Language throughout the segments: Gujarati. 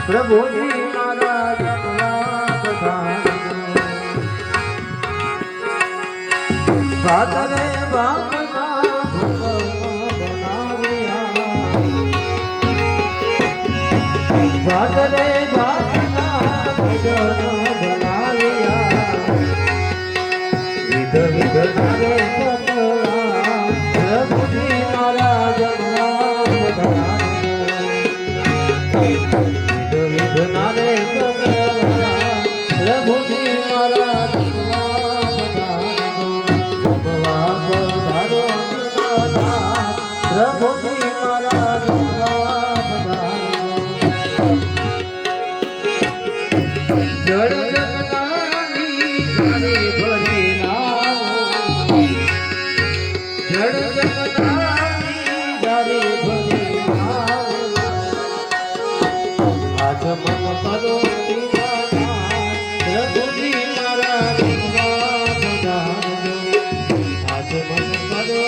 પ્રભુજી મારા ભાદરે ભાદરે વિધ વિધ નારે પ્રભુજી મારા વિધ નારે પ્રભુજી મારા પ્રભુજી મારા જળ જગતાની ભરી ભરી નાવો જળ જગતાની ભરી ભરી નાવો આજ મન કરો પ્રભુજી મારા આજ મન કરો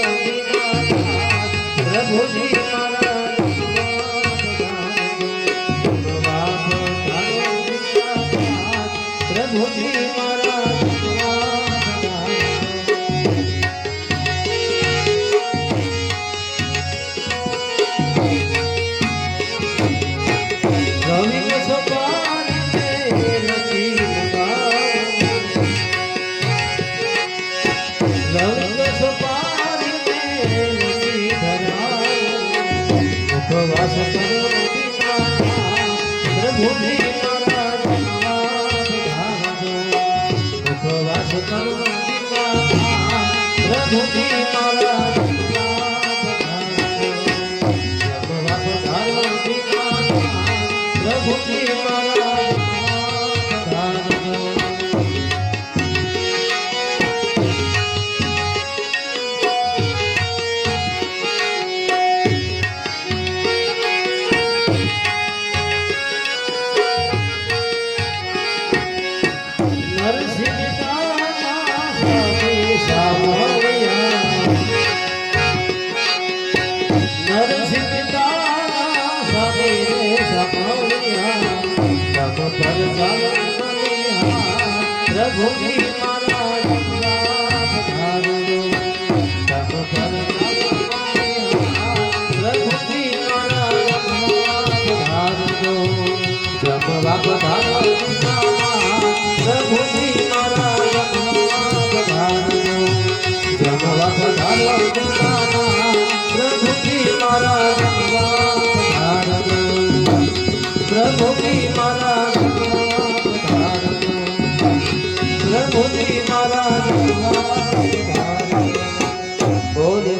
પ્રભુજી મારા પ્રભુજી મારા રવિ સપારી રચી રવિ સપારી રચી ધરાવો ઉપવાસ કરો પ્રભુજી ઉપવાસ કરો પ્રભુજી મારા પ્રભુજી મારા પ્રભુજી મારા પ્રભુજી મારા જમવા પધારો પ્રભુજી મારા જમવા પધારો પ્રભુજી મારા પ્રભુજી મારા પ્રભુજી મારા બોલે